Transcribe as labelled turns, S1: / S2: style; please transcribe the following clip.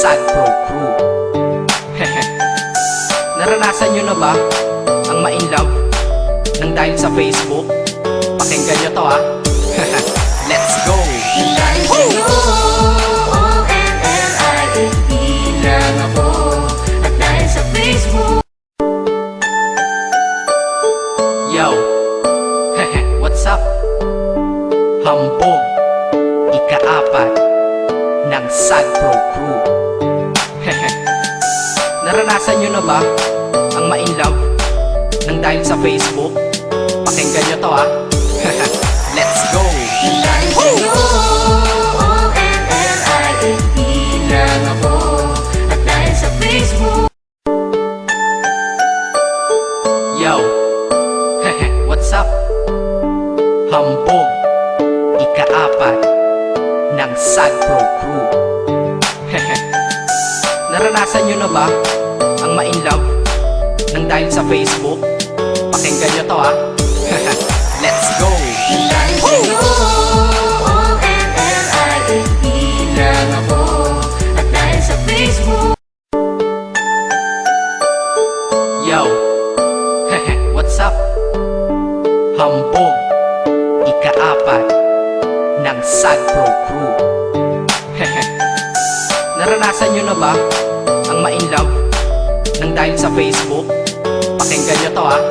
S1: Sad Pro Crew. Naranasan nyo na ba ang ma-inlove nang dahil sa Facebook? Pakinggan nyo to ha. Let's go!
S2: Lang ako at dahil sa Facebook.
S1: Yo! What's up? Hambog, ika-4 ng Sad Pro Crew. Naranasan nyo na ba ang ma-inlove nang dahil sa Facebook? Pakinggan nyo to ha. Let's go!
S2: Lang ako at dahil sa Facebook.
S1: Yo! What's up? Hambog, ika-4 ng Sad Pro Crew. Naranasan nyo na ba ang ma-inlove nang dahil sa Facebook? Pakinggan nyo to ha. Let's go!
S2: Lang ako at dahil sa Facebook.
S1: Yo! What's up? Hambog, ika-4 ng Sad Pro Crew. Naranasan nyo na ba ang ma-inlove nang dahil sa Facebook? Pakinggan nyo to ha.